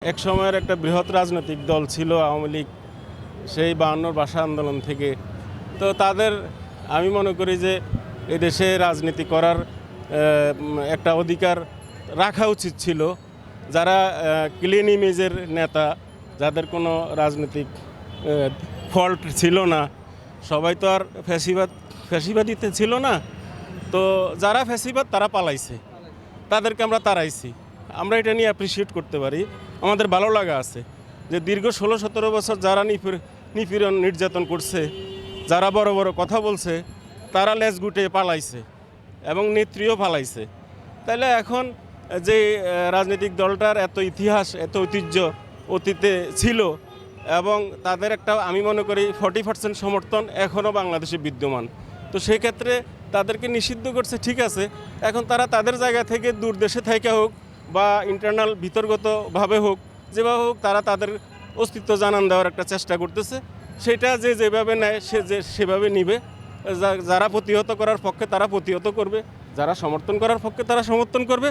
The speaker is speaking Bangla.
এক সময়ের একটা বৃহৎ রাজনৈতিক দল ছিল আওয়ামী লীগ, সেই 52 ভাষা আন্দোলন থেকে। তো তাদের আমি মনে করি যে এদেশে রাজনীতি করার একটা অধিকার রাখা উচিত ছিল। যারা ক্লিন ইমেজের নেতা, যাদের কোনো রাজনৈতিক ফল্ট ছিল না, সবাই তো আর ফ্যাসিবাদীতে ছিল না। তো যারা ফ্যাসিবাদ তারা পালাইছে, তাদেরকে আমরা তাড়াইছি। আমরা এটা নিয়ে অ্যাপ্রিসিয়েট করতে পারি, আমাদের ভালো লাগা আছে যে দীর্ঘ 16-17 বছর যারা নিপীড়ন নির্যাতন করছে, যারা বড় বড় কথা বলছে, তারা লেজ গুটে পালাইছে এবং নেত্রীও পালাইছে। তাহলে এখন যে রাজনৈতিক দলটার এত ইতিহাস, এত ঐতিহ্য অতীতে ছিল এবং তাদের একটা আমি মনে করি 40% সমর্থন এখনও বাংলাদেশে বিদ্যমান। তো সেই ক্ষেত্রে তাদেরকে নিষিদ্ধ করছে, ঠিক আছে। এখন তারা তাদের জায়গা থেকে দূর দেশে থেকে হোক বা ইন্টারনাল ভিতরগতভাবে হোক, যেভাবে হোক তারা তাদের অস্তিত্ব জানান দেওয়ার একটা চেষ্টা করতেছে। সেটা যে যেভাবে নেয় সে সেভাবে নিবে। যারা প্রতিহত করার পক্ষে তারা প্রতিহত করবে, যারা সমর্থন করার পক্ষে তারা সমর্থন করবে।